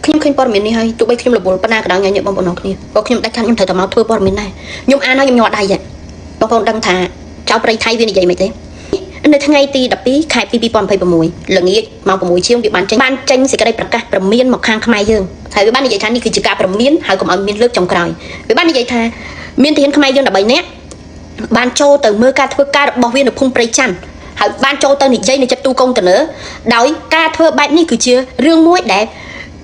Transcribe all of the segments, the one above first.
ខ្ញុំឃើញព័ត៌មាននេះហើយទោះបីខ្ញុំរវល់ប៉ុណ្ណាក៏ដោយញ៉ាំបងប្អូនគ្នាក៏ខ្ញុំដាច់ខាតខ្ញុំត្រូវតែមកធ្វើព័ត៌មានដែរខ្ញុំអានហើយខ្ញុំញ័រដៃហ៎បងប្អូនដឹងថាចៅប្រៃថៃវានិយាយមិនទេនៅថ្ងៃទី12ខែ2 2026ល្ងាចម៉ោង6 ជាងវាបានចេញសេចក្តីប្រកាសព្រមានមកខាងខ្មែរយើងហើយវាបាននិយាយថានេះគឺជាការព្រមានហើយកុំឲ្យមានលើកចុងក្រោយវាបាននិយាយថាមានទាហានខ្មែរយើង13នាក់បានចូលទៅមើលការធ្វើការរបស់វានៅភូមិព្រៃច័ន្ទហើយបានចូលទៅនិយាយនៅចិត្តទូកុងតឺន័រដោយការធ្វើបែបនេះគឺជារឿងមួយដែល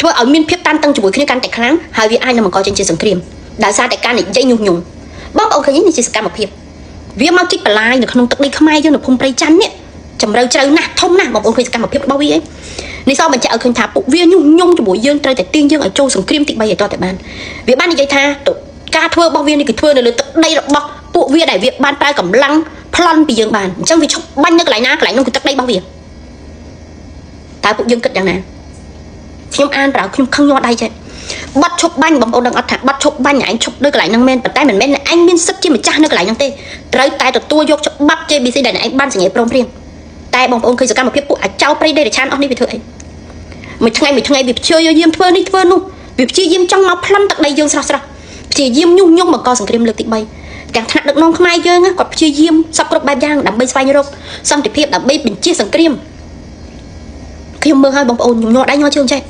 ធ្វើឲ្យមានភាពតានតឹងជាមួយគ្នាកាន់តែខ្លាំងហើយវាអាចនឹងបង្កចេញជាសង្គ្រាមដោយសារតែការនិយាយញុះញង់បងប្អូនឃើញនេះជាសកម្មភាពវាមកជីកបន្លាយនៅក្នុងទឹកដីខ្មែរយើងនៅភូមិព្រៃច័ន្ទនេះចម្រៅជ្រៅណាស់ធំណាស់បងប្អូនឃើញសកម្មភាពរបស់វាអីនេះសបញ្ជាក់ឲ្យឃើញថាពួកវាញុះញង់ជាមួយយើងត្រូវតែទាញយើងឲ្យចូលសង្គ្រាមទី3ឲ្យតតែបានវាបាននិយាយថាការធ្វើរបស់វានេះគឺធ្វើនៅលើទឹកដីរបស់ពួកវាដែលវាបានប្រើកម្លាំងប្លន់ពីយើងបានអញ្ចឹងវាឈប់បាញ់នៅកន្លែងណាកន្លែងនោះគឺទឹកដីរបស់វាតើពួកយើងគិតយ៉ាងណាខ្ញុំអានប្រៅខ្ញុំខឹងញ័រដៃចេះបាត់ឈប់បាញ់បងប្អូនដឹងអត់ថាបាត់ឈប់បាញ់ឯងឈប់នៅកន្លែងហ្នឹងមែនប៉ុន្តែមិនមែនឯងមានសិទ្ធិជាម្ចាស់នៅកន្លែងហ្នឹងទេត្រូវតែទទួលយកច្បាប់ JBC ដែលឯងបានសញ្ញាព្រមព្រៀងតែបងប្អូនឃើញសកម្មភាពពួកអាចោប្រៃដេរឆានអស់នេះវាធ្វើអីមួយថ្ងៃវាព្យាយាមធ្វើនេះធ្វើនោះវាព្យាយាមចង់មកប្លន់ទឹកដីយើងស្រស់ព្យាយាមញុះញង់បង្កសង្គ្រាមលើកទី3ទាំងថ្នាក់ដឹកនាំខ្មែរយើងគាត់ព្យាយាមសពគ្រប់បែបយ៉ាងដើម្បីស្វែងរកសន្តិភាពដើម្បីបញ្ជាសង្គ្រាមខ្ញុំមើលឲ្យបងប្អូនខ្ញុំញ័រដៃញ័រជើងចេះ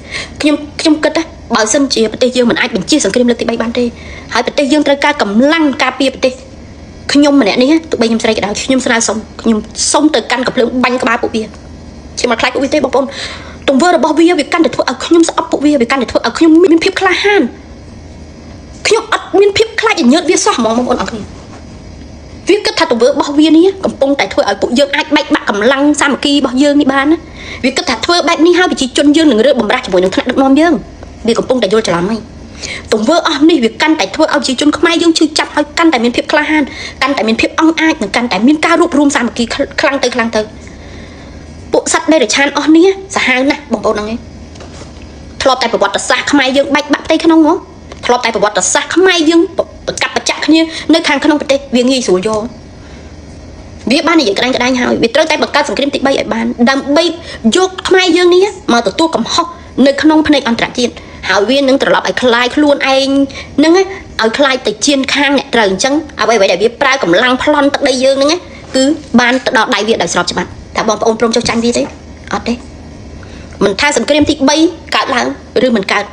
ខ្ញុំគិតថាបើសិនជាប្រទេសយើងមិនអាចបញ្ជាសង្គ្រាមលើកទី3បានទេហើយប្រទេសយើងត្រូវការកម្លាំងការពារប្រទេសខ្ញុំម្នាក់នេះទោះបីខ្ញុំស្រីក៏ដោយខ្ញុំស្នើសុំខ្ញុំសុំទៅកាន់កំភ្លើងបាញ់ក្បាលពួកវាខ្ញុំមិនខ្លាចពួកវាទេបងប្អូនទង្វើរបស់វាកាន់តែធ្វើឲ្យខ្ញុំស្អប់ពួកវាកាន់តែធ្វើឲ្យខ្ញុំមានភាពក្លាហានខ្ញុំអត់មានភាពខ្លាចញើតវាសោះហ្មងបងប្អូនអរគ្នាវាគិតថាទង្វើរបស់វានេះកំពុងតែធ្វើឲ្យពួកយើងអាចបែកបាក់កម្លាំងសាមគ្គីរបស់យើងនេះបានណាវាគិតថាធ្វើបែបនេះហើយប្រជាជនយើងនឹងរើបំរាស់ជាមួយនឹងថ្នាក់ដឹកនាំយើងវាកំពុងតែយល់ច្រឡំហើយទង្វើអស់នេះវាកាន់តែធ្វើឲ្យប្រជាជនខ្មែរយើងឈឺចាប់ហើយកាន់តែមានភាពក្លាហានកាន់តែមានភាពអង់អាចនិងកាន់តែមានការរួបរวมសាមគ្គីខ្លាំងទៅពួកសត្វដេរឆានអស់នេះសាហាវណាស់បងប្អូនហ្នឹងឯងធ្លាប់តែប្រវត្តិសាស្ត្រខ្មែរយើងបែកបាក់ផ្ទៃក្នុងហ៎ធ្លាប់តែប្រវត្តិសាស្ត្រខ្មែរយើងប្រកាប់ប្រចាក់គ្នានៅខាងក្នុងប្រទេសវាងាយស្រួលយកវាបាននិយាយក្តាញ់ហើយវាត្រូវតែបង្កើតសង្គ្រាមទី3ឲ្យបានដើម្បីយកខ្មែរយើងនេះមកទទួលកំហុសនៅក្នុងផ្នែកអន្តរជាតិហើយវានឹងត្រឡប់ឲ្យคลายខ្លួនឯងហ្នឹងឲ្យคลายទៅជៀនខាងអ្នកត្រូវអញ្ចឹងអ្វីដែលវាប្រើកម្លាំងប្លន់ទឹកដីយើងហ្នឹងគឺបានទៅដល់ដៃវាដោយស្របច្បាប់តែបងប្អូនព្រមចុះចាញ់វាទេអត់ទេមិនថាសង្គ្រាមទី3កើតឡើងឬមិនកើ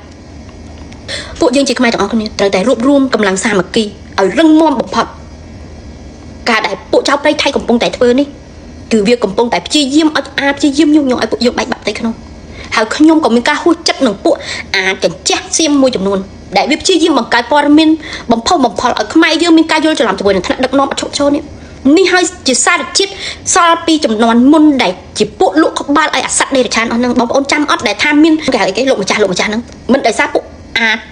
តពួកយើងជាខ្មែរទាំងអស់គ្នាត្រូវតែរួបរวมកម្លាំងសាមគ្គីឲ្យរឹងមាំបំផុតការដែលពួកចៅប្រៃថៃកំពុងតែធ្វើនេះគឺវាកំពុងតែព្យាយាមឲ្យព្យាយាមញុះញង់ឲ្យពួកយើងបែកបាក់ផ្ទៃក្នុងហើយខ្ញុំក៏មានការហួសចិត្តនឹងពួកកញ្ចេះសៀមមួយចំនួនដែលវាព្យាយាមបង្កើតព័ត៌មានបំផុសបំផុលឲ្យខ្មែរយើងមានការយល់ច្រឡំជាមួយនឹងថ្នាក់ដឹកនាំអត់ឈប់ឈរនេះហើយជាសារជាតិសល់ពីចំនួនមុនដែលជាពួកលក់ក្បាលឲ្យអាសត្វដេរឆានអស់ហ្នឹងបងប្អូនចាំអត់ដែលថាមានគេហៅគេលោកម្ចាស់ហ្នឹងមិនដោយសារពួ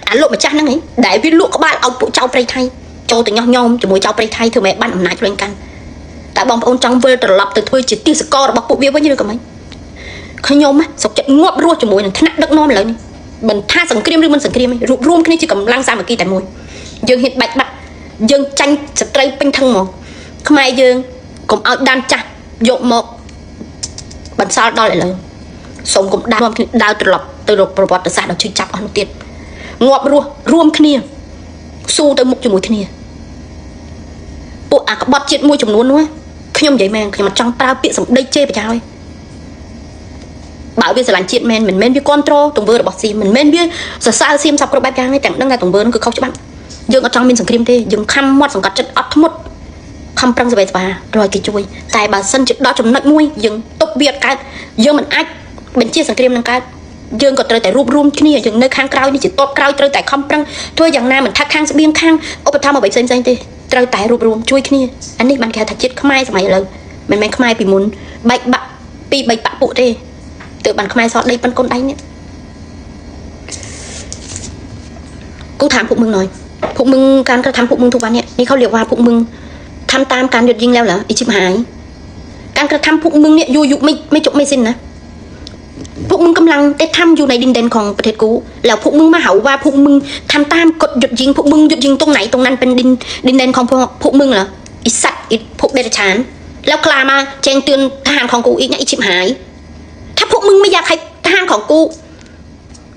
កអាលោកម្ចាស់ហ្នឹងឯងដែលវាលក់ក្បាលឲ្យពួកចៅប្រៃថៃចូលទៅញោះញោមជាមួយចៅប្រៃថៃធ្វើម៉េចបានអំណាចខ្លួនកាន់តែបងប្អូនចង់វិលត្រឡប់ទៅធ្វើជាទាសកររបស់ពួកវាវិញឬក៏មិនខ្ញុំសុកចិត្តងាប់រស់ជាមួយនឹងថ្នាក់ដឹកនាំឥឡូវនេះមិនថាសង្គ្រាមឬមិនសង្គ្រាមទេរួបរวมគ្នាជាកម្លាំងសាមគ្គីតែមួយយើងហ៊ានបែកបាក់យើងចាញ់សត្រូវពេញធឹងហ្មងខ្មែរយើងកុំឲ្យដានចាស់យកមកបន្សល់ដល់ឥឡូវសូមកុំដានរួមគ្នាដើរត្រឡប់ទៅរកប្រវត្តិសាស្ត្រដល់ជឿចាប់អស់នោះទៀតងាប់រស់រួមគ្នាស៊ូទៅមុខជាមួយគ្នាពួកអាក្បត់ជាតិមួយចំនួននោះខ្ញុំនិយាយមែនខ្ញុំអត់ចង់ប្រើពាក្យសម្ដីជេរបចោយបើវាស្រឡាញ់ជាតិមែនមិនមែនវាគ្រប់គ្រងទង្វើរបស់សៀមមិនមែនវាសរសើរសៀមសពគ្រប់បែបយ៉ាងទេទាំងដឹងថាទង្វើនោះគឺខុសច្បាប់យើងអត់ចង់មានសង្គ្រាមទេយើងខំមាត់សង្កត់ចិត្តអត់ធ្មត់ខំប្រឹងស្វែងស្វារយគេជួយតែបើសិនជាដល់ចំណុចមួយយើងទប់វាកើតយើងមិនអាចបញ្ជាសង្គ្រាមនឹងកើតយើងក៏ត្រូវតែរួបរวมគ្នាយើងនៅខាងក្រោយនេះជាតបក្រោយត្រូវតែខំប្រឹងធ្វើយ៉ាងណាមិនថាខាងស្បៀងខាងឧបត្ថម្ភអ្វីផ្សេងទេត្រូវតែរួបរวมជួយគ្នាអានេះបានគេថាជាតិខ្មែរសម័យឥឡូវមិនមែនខ្មែរពីមុនបែកបាក់ពី3បាក់ពួកទេទើបបានខ្មែរសតដីប៉ុនកូនដៃនេះគូถามพวกมึงหน่อยพวกมึงการกระทำพวกมึงทุกวันเนี่ยนี่เขาเรียกว่าพวกมึงทำตามการหยุดยิงแล้วเหรอไอชิบหายการกระทำพวกมึงเนี่ยอยู่ไม่จบไม่สิ้นนะพวกมึงกำลังได้ทำอยู่ในดินแดนของประเทศกูแล้วพวกมึงมาเห่าว่าพวกมึงทำตามกฎหยุดยิงพวกมึงหยุดยิงตรงไหนตรงนั้นเป็นดินแดนของพวกมึงเหรอไอสัตว์ไอพวกเดรัจฉานแล้วกล้ามาแจ้งเตือนทหารของกูอีกนะไอชิบหายถ้าพวกมึงไม่อยากให้ทหารของก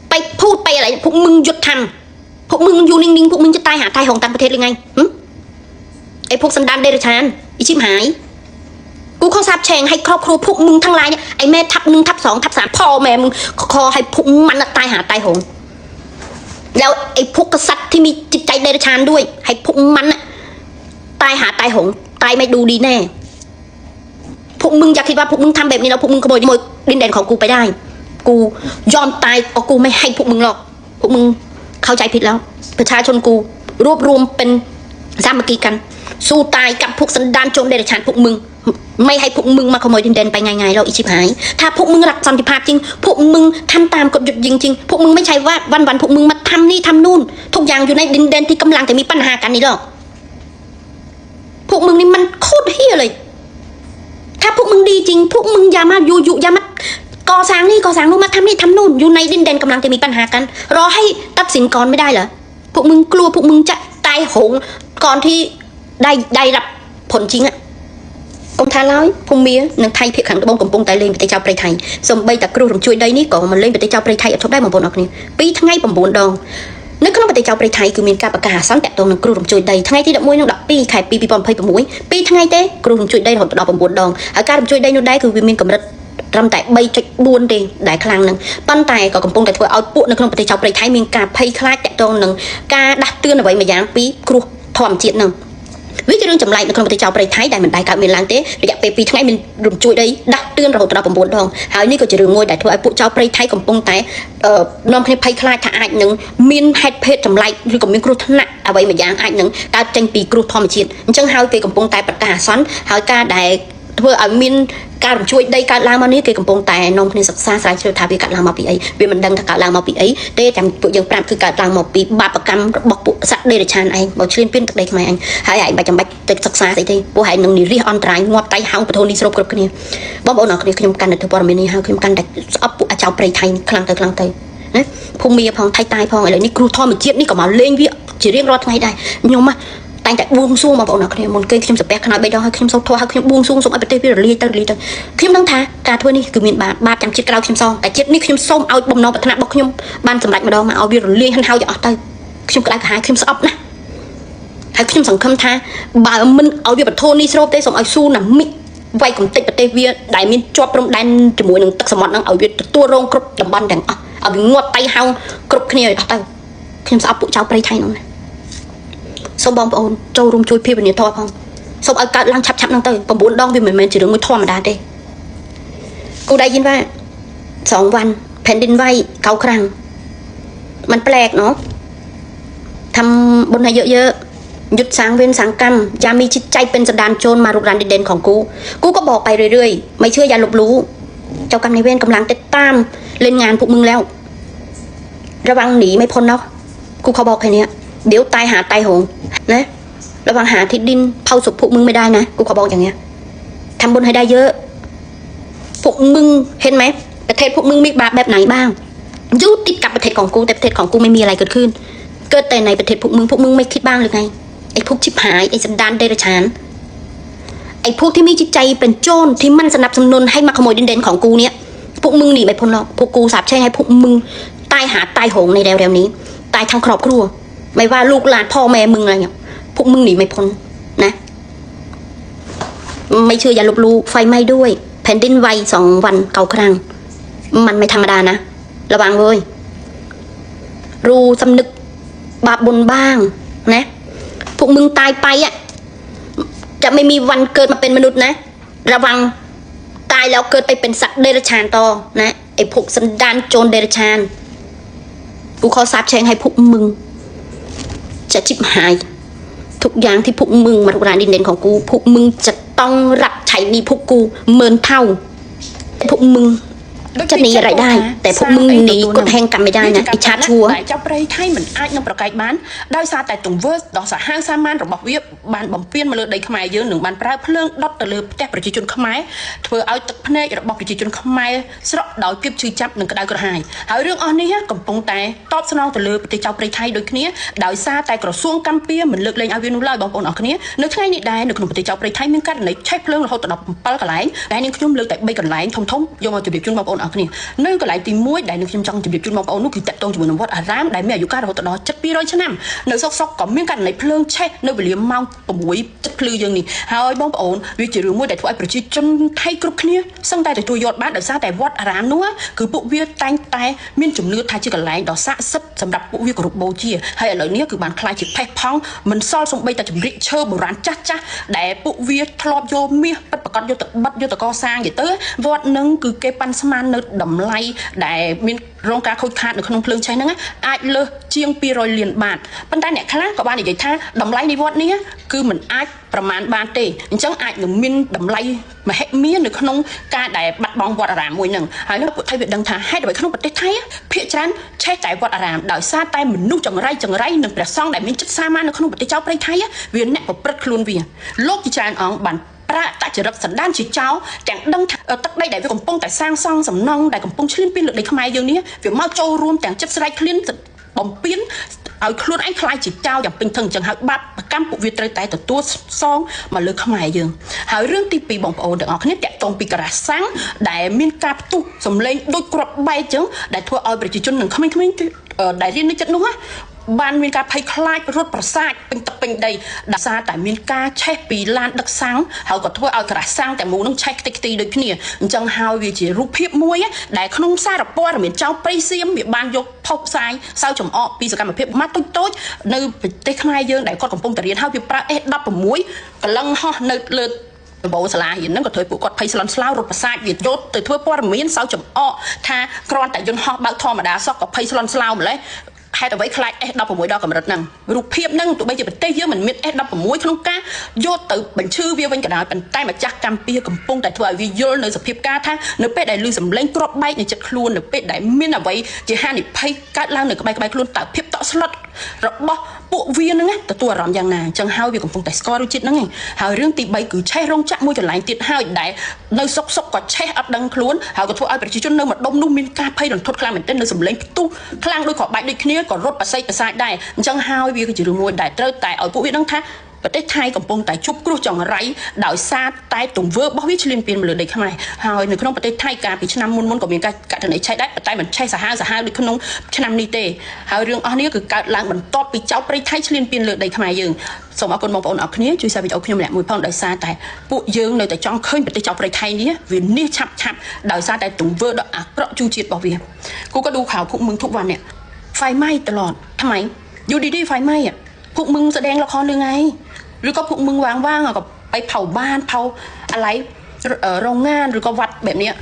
ูไปพูดไปอะไร พวกมึงหยุดทำพวกมึงอยู่นิ่งๆพวกมึงจะตายหาตายของต่างประเทศหรือไงไอ้พวกสันดานเดรัจฉานอีชิบหายกูขอสาบแช่งให้ครอบครัวพวกมึงทั้งหลายเนี่ยไอ้แม่ทับ1 ทับ 2 ทับ 3พ่อแม่มึงขอให้พวกมันตายหาตายหงแล้วไอ้พวกกษัตริย์ที่มีจิตใจเดรัจฉานด้วยให้พวกมันตายหาตายหงตายไม่ดูดีแน่พวกมึงอยากคิดว่าพวกมึงทำแบบนี้แล้วพวกมึงขโมยดินแดนของกูไปได้กูยอมตายเอากูไม่ให้พวกมึงหรอกพวกมึงเข้าใจผิดแล้วประชาชนกูรวบรวมเป็นสามัคคีกันสู้ตายกับพวกสันดานโจรเดรัจฉานพวกมึงไม่ให้พวกมึงมาขโมยดินแดนไปไงๆเราอิชิบหายถ้าพวกมึงรักสันติภาพจริงพวกมึงทำตามกฎหยุดยิงจริงพวกมึงไม่ใช่ว่าวันๆพวกมึงมาทำนี่ทำนู่นทุกอย่างอยู่ในดินแดนที่กำลังจะมีปัญหากันนี่หรอกพวกมึงนี่มันโคตรเฮี้ยเลยถ้าพวกมึงดีจริงพวกมึงอย่ามาอยู่อย่ามาก่อสร้างนี่ก่อสร้างนู่นมาทำนี่ทำนู่นอยู่ในดินแดนกำลังจะมีปัญหากันรอให้ตัดสินก่อนไม่ได้เหรอพวกมึงกลัวพวกมึงจะตายโหงก่อนที่ได้รับผลจริงกรมทาร้อยพงเมียนังไทยเพียงขังตะบงกำปงไตเลงประเทศเจ้าประเทศไทยสมใบตะกรูช่วยได้นี่ก่อนมันเล่นประเทศเจ้าประเทศไทยทบได้บางปนออกนี่ปีทั้งไงบางปนดองนึกขึ้นประเทศเจ้าประเทศไทยคือมีการประกาศสันแต่ตรงนังกรูช่วยได้ทั้งไงที่ดับมวยนังดับปีขายปีปอนเพย์ปมวยปีทั้งไงเต้กรูช่วยได้หดดอกบางปนดองอาการช่วยได้นู่นได้คือวิมีกำลังรำแต่ใบจุดบุญดีได้ครั้งหนึ่งปั้นแต่ก็กำปงแต่ถั่วเอาปุ่นในขนมประเทศชาวประเทศไทยมีการเพย์คลาดแต่ตรงหนึ่งการดักเตือนเอาไว้มาอย่างปีครูทอมเจียนหนึ่งวิจารณ์จำไรในขนมประเทศชาวประเทศไทยได้เหมือนได้การเมืองล้างเต้ระยะปีทั้งไงมันรวมช่วยได้ดักเตือนเราตระบบุญดองหายนี่ก็จะเรื่องงวยแต่ถั่วไอ้ปุ่นชาวประเทศไทยกำปงแต่น้องเพย์เพย์คลาดถ้าอันหนึ่งมีนให้เพศจำไรหรือก็มีครูถนัดเอาไว้มาอย่างอันหนึ่งการจังปีครูทอมเจียนจังหายเกี่ยกำปงแต่ประกาศซ้อนหายการได้เพื่อเอามินการช่วยได้การล้างมานี้เกี่ยวกับปงแต่นมพนิศึกษาสายเชื้อทาวิการล้างมาปีไอเวียมันดังถ้าการล้างมาปีไอได้จำปุยังปรามคือการล้างมาปีบาปกรรมบอกปุสัตเดรัจฉานไอบอกชื่นเปลี่ยนตักเด็กใหม่ไอหายไอใบจำใบติดศึกษาสิที่ผู้หายหนึ่งนี่เรียกอันตรายงวดไตหางปะโทนิสรบกรบกันนี่บ่บ่หนักนี่ขยมกันแต่ปรมินีหาขยมกันแต่อับปุอาเจ้าประไทยคลังเตยนะพงมีพองไทยตายพองอะไรนี่ครูทอมเจี๊ยบนี่ก็มาเล่งวิจะเรียกรอดไงได้ยมมาแต่บวงสู้มาบอกหนักเนี่ยมันเกินเข้มสเปคขนาดใบดาวให้เข้มโซ่ทอให้เข้มบวงสู้สมไอเปเต้พิรลีตังเข้มตั้งท่าการทั่วนี่คือมีบาดจำชิดกระเราเข้มซองแต่เจ็ดนี่เข้มส้มเอาบอมน้องปัฒนาบอกเข้มบ้านสำหรับมาดองมาเอาวิรลีหันเท้าจะเอาเตยเข้มกระไรหายเข้มสอบนะให้เข้มสังคมท่าบ่ามันเอาวิบัติโทนี่โซ่เต้สมไอสู้น่ะมิไวของติดประเทศเวียได้มีจอบตรงดันจมูกหนึ่งตักสมอนนั่งเอาวิตัวโรงกรบลำบันดังเอาวิงวดไตเฮากรบขี้เอาเตยเข้มสอบปุเจ้าไปไทยนั่นสมบองปอนโจรุมช่วยพี่เป็นเนี่ยทอพองสมอากาศล้างชับนั่งเตยปมบุญดองวิเหมือนจะเรื่องมือทอมาได้เด้กูได้ยินว่า2 วันแผ่นดินไหว9 ครั้งมันแปลกเนาะทำบนให้เยอะๆหยุดสางเว้นสางกรรมอย่ามีจิตใจเป็นสันดานโจรมารุกรานดินแดนของกูก็บอกไปเรื่อยๆไม่เชื่ออย่าลบลู่เจ้ากรรมนายเวรกำลังติดตามเล่นงานพวกมึงแล้วระวังหนีไม่พ้นเนาะกูเขาบอกแค่นี้เดี๋ยวตายหาตายโหงนะระวังหาที่ดินเผาศพพวกมึงไม่ได้นะกูขอบอกอย่างเงี้ยทำบุญให้ได้เยอะพวกมึงเห็นไหมประเทศพวกมึงมีบาปแบบไหนบ้างยุติดกับประเทศของกูแต่ประเทศของกูไม่มีอะไรเกิดขึ้นเกิดแต่ในประเทศพวกมึงไม่คิดบ้างหรือไงไอ้พวกชิบหายไอ้สันดานเดรัจฉานไอ้พวกที่มีจิตใจเป็นโจรที่มันสนับสนุนให้มาขโมยดินแดนของกูเนี้ยพวกมึงหนีไม่พ้นหรอกพวกกูสาบแช่งให้พวกมึงตายหาตายโหงในเร็วๆนี้ตายทั้งครอบครัวไม่ว่าลูกหลานพ่อแม่มึงอะไรเนี่ยพวกมึงหนีไม่พ้นนะไม่เชื่ออย่าลบลู่ไฟไหม้ด้วยแผ่นดินไหว2 วัน9 ครั้งมันไม่ธรรมดานะระวังเลยรู้สำนึกบาปบุญบ้างนะพวกมึงตายไปจะไม่มีวันเกิดมาเป็นมนุษย์นะระวังตายแล้วเกิดไปเป็นสัตว์เดรัจฉานต่อนะไอ้พวกสันดานโจรเดรัจฉานกูขอสาบแช่งให้พวกมึงจะชิบหายทุกอย่างที่พวกมึงมารุกรานดินแดนของกูพวกมึงจะต้องรับใช้หนี้พวกกู10,000 เท่าพวกมึงจะหนีอะไรได้แต่พวกมึงหนีกฎแห่งกรรมไม่ได้นะอิจฉาชัวแต่เจ้าประเทศไทยเหมือนอาจนำประกาศบ้านได้ซาแต่ตรงเวอร์ดอกสาห้างซามันระบบวิบบานบ่มเปลี่ยนมาเลยได้ขมายเยอะหนึ่งบานปลาเพลิงดอตตะเลือแต่ประชาชนขมายเธอเอาตึกพเนจระบบประชาชนขมายสระดาวเก็บชื่อจับหนึ่งกระดาษกระหายหาเรื่องอันนี้กำปงแต่ตอบสนองตะเลือประเทศเจ้าประเทศไทยโดยนี้ดาวซาแต่กระทรวงกัมเปียเหมือนเลิกเลงอาวินุลายบางคนออกนี้นึกไงนี่ได้นึกขนมประเทศเจ้าประเทศไทยมีการไหนใช้เพลิงเราตะดับปลากระไหลได้นี่ขยุ่มเลือกแต่ใบกระไหลทมยงเอาจุดเดือดจุนบางคน អរគ្នានៅកន្លែងទី1ដែលខ្ញុំចង់ជម្រាបជូនបងប្អូននោះគឺតាក់ទងជាមួយនឹងវត្តអារាមដែលមានអាយុកាលរហូតដល់700ឆ្នាំនៅសុកក៏មានករណីភ្លើងឆេះនៅវេលាម៉ោង6ទឹកភ្លឺយើងនេះហើយបងប្អូនវាជារឿងមួយដែលធ្វើឲ្យប្រជាជនថៃគ្រប់គ្នាសឹងតែទទួលយកបានដោយសារតែវត្តអារាមនោះគឺពួកវាតែងតែមានជំនឿថាជាកន្លែងដ៏ស័ក្តិសិទ្ធិសម្រាប់ពួកវាគោរពបូជាហើយឥឡូវនេះគឺបានខ្លាយជាផេះផង់មិនសល់សំបីតែចម្រិកឈើបុរាណចាស់ដែលពួកវាធ្លាប់យកមាសពិតប្រាកដយកទៅបិទយកទៅកសាងទៅវត្តនឹងគឺគេប៉ាន់ស្មាននៅតម្លៃដែលមានរងការខូចខាតនៅក្នុងភ្លើងឆេះហ្នឹងអាចលើសជាង200លានបាតប៉ុន្តែអ្នកខ្លះក៏បាននិយាយថាតម្លៃនៃវត្តនេះគឺមិនអាចប្រមាណបានទេអញ្ចឹងអាចនឹងមានតម្លៃមហិមានៅក្នុងការដែលបាត់បង់វត្តអារាមមួយហ្នឹងហើយលោកពួកថៃវាដឹងថាហេតុអ្វីក្នុងប្រទេសថៃភាគច្រើនឆេះតែវត្តអារាមដោយសារតែមនុស្សចង្រៃនិងព្រះសង្ឃដែលមានចិត្តសាមញ្ញនៅក្នុងប្រទេសចៅប្រៃថៃវាអ្នកប្រព្រឹត្តខ្លួនវាលោកជាច្រើនអង្គបានប្រាក់តចរិតសណ្ដានជាចោលទាំងដឹងថាទឹកដីដែលវាកំពុងតែសាងសង់សំណង់ដែលកំពុងឈ្លានពានលើដីខ្មែរយើងនេះវាមកចូលរួមទាំងចិត្តស្រែកឃ្លានបំពេញឲ្យខ្លួនឯងខ្លាចជាចោលយ៉ាងពេញធឹងអញ្ចឹងហើយបាបកម្មពួកវាត្រូវតែទទួលសងមកលើខ្មែរយើងហើយរឿងទី2បងប្អូនទាំងអស់គ្នាតាក់ទងពីការ៉ាសាំងដែលមានការផ្ទុះសម្លេងដូចគ្រាប់បែកអញ្ចឹងដែលធ្វើឲ្យប្រជាជននិងក្មេងៗដែលរៀននៅចិត្តនោះបានមានការភ័យខ្លាចរត់ប្រសាទពេញទឹកពេញដីដោយសារតែមានការឆេះពីឡានដឹកសាំងហើយក៏ធ្វើឲ្យការ៉ាសាំងតែមូលនឹងឆេះខ្ទេចខ្ទីដូចគ្នាអញ្ចឹងហើយវាជារូបភាពមួយដែលក្នុងសារព័ត៌មានចៅព្រៃសៀមវាបានយកផុសផ្សាយសៅចំអកពីសកម្មភាពម៉ាត់តូចនៅប្រទេសខ្មែរយើងដែលគាត់កំពុងតែរៀនហើយវាប្រើ S16 កលឹងហោះនៅលើដំបូលសាលារៀនហ្នឹងក៏ធ្វើពួកគាត់ភ័យស្លន់ស្លោរត់ប្រសាទវាយកទៅធ្វើព័ត៌មានសៅចំអកថាគ្រាន់តែយន្តហោះបើកធម្មតាសោះក៏ភ័យស្លន់ស្លោម្លេះហេតុអ្វីខ្លាច S16 ដល់កម្រិតហ្នឹងរូបភាពហ្នឹងទោះបីជាប្រទេសយើងមិនមាន S16 ក្នុងការយកទៅបញ្ឈឺវាវិញក៏ដោយប៉ុន្តែម្ចាស់កម្ពុជាកំពុងតែធ្វើឲ្យវាយល់នៅសភាពការថានៅពេលដែលឮសម្លេងគ្រាប់បែកនៅចិត្តខ្លួននៅពេលដែលមានអ្វីជាហានិភ័យកើតឡើងនៅក្បែរខ្លួនតើភាពតក់ស្លុតរបស់ពួកវាហ្នឹងទទួលអារម្មណ៍យ៉ាងណាអញ្ចឹងហើយវាកំពុងតែស្គាល់រសជាតិហ្នឹងឯងហើយរឿងទី3គឺឆេះរោងចក្រមួយកន្លែងទៀតហើយដែលនៅសុកក៏ឆេះអត់ដឹងខ្លួនហើយក៏ធ្វើឲ្យប្រជាជននៅម្ដុំនោះមានការភ័យរន្ធត់ខ្លាំងមែនទែននៅសម្លេងផ្ទុះខ្លាំងដូចគ្រាប់បែកដូចគ្នាក៏រត់ប្រស័យប្រសាយដែរអញ្ចឹងហើយវាគឺជារឿងមួយដែលត្រូវតែឲ្យពួកវាដឹងថាប្រទេសថៃកំពុងតែជួបគ្រោះចង្រៃដោយសារតែទង្វើរបស់វាឈ្លានពានមកលើដីខ្មែរហើយនៅក្នុងប្រទេសថៃកាលពីឆ្នាំមុនក៏មានការកណន័យឆេះដែរប៉ុន្តែមិនឆេះសាហាវដូចក្នុងឆ្នាំនេះទេហើយរឿងអស់នេះគឺកើតឡើងបន្ទាប់ពីចៅព្រៃថៃឈ្លានពានលើដីខ្មែរយើងសូមអរគុណបងប្អូនអរគ្នាជួយ share វីដេអូខ្ញុំម្នាក់មួយផងដោយសារតែពួកយើងនៅតែចង់ឃើញប្រទេសចៅព្រៃថៃនេះវានេះឆាប់ដោយសារតែទង្វើដ៏អាក្រក់ជូរជាតិរបស់វាគូក៏ดูข่าวភុកមឹងทุกวันเนี่ยไฟไหม้ตลอดทำไมอยู่ดีๆไฟไหม้อ่ะพวกมึงแสดงละครหรือไงหรือก็พวกมึงว่างๆก็ไปเผาบ้านเผาอะไรโรงงานหรือก็วัดแบบเนี้ย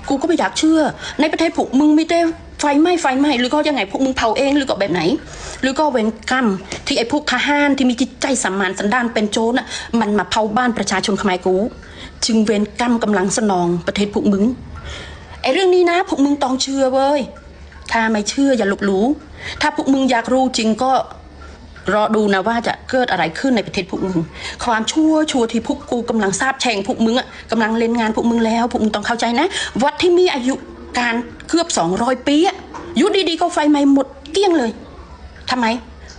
กูก็ไม่อยากเชื่อในประเทศพวกมึงมีแต่ไฟไหม้หรือก็ยังไงพวกมึงเผาเองหรือก็แบบไหนหรือก็เวรกรรมที่ไอ้พวกทหารที่มีจิตใจสามานสันดานเป็นโจรน่ะมันมาเผาบ้านประชาชนខ្មែរกูจึงเวรกรรมกำลังสนองประเทศพวกมึงไอ้เรื่องนี้นะพวกมึงต้องเชื่อเว้ยถ้าไม่เชื่ออย่าลบหลู่ถ้าพวกมึงอยากรู้จริงก็รอดูนะว่าจะเกิดอะไรขึ้นในประเทศพวกมึงความชั่วที่พวกกูกำลังทราบแช่งพวกมึงกำลังเล่นงานพวกมึงแล้วพวกมึงต้องเข้าใจนะวัดที่มีอายุการเกือบ200 ปีอยู่ดีๆก็ไฟไหม้หมดเกลี้ยงเลยทำไม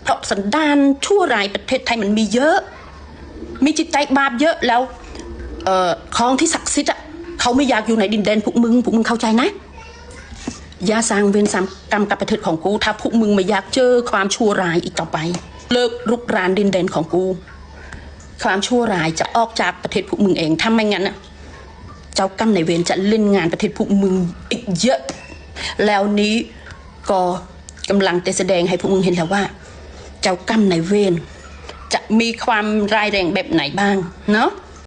เพราะสันดานชั่วร้ายประเทศไทยมันมีเยอะมีจิตใจบาปเยอะแล้วของที่ศักดิ์สิทธิ์เขาไม่อยากอยู่ในดินแดนพวกมึงเข้าใจนะอย่าสร้างเวรกรรมกับประเทศของกูถ้าพวกมึงไม่อยากเจอความชั่วร้ายอีกต่อไปเลิกรุกรานดินแดนของกูความชั่วร้ายจะออกจากประเทศพวกมึงเองถ้าไม่งั้นนะเจ้ากรรมนายเวรจะเล่นงานประเทศพวกมึงอีกเยอะแล้วนี้ก็กำลังจะแสดงให้พวกมึงเห็นแล้วว่าเจ้ากรรมนายเวรจะมีความร้ายแรงแบบไหนบ้างเนาะ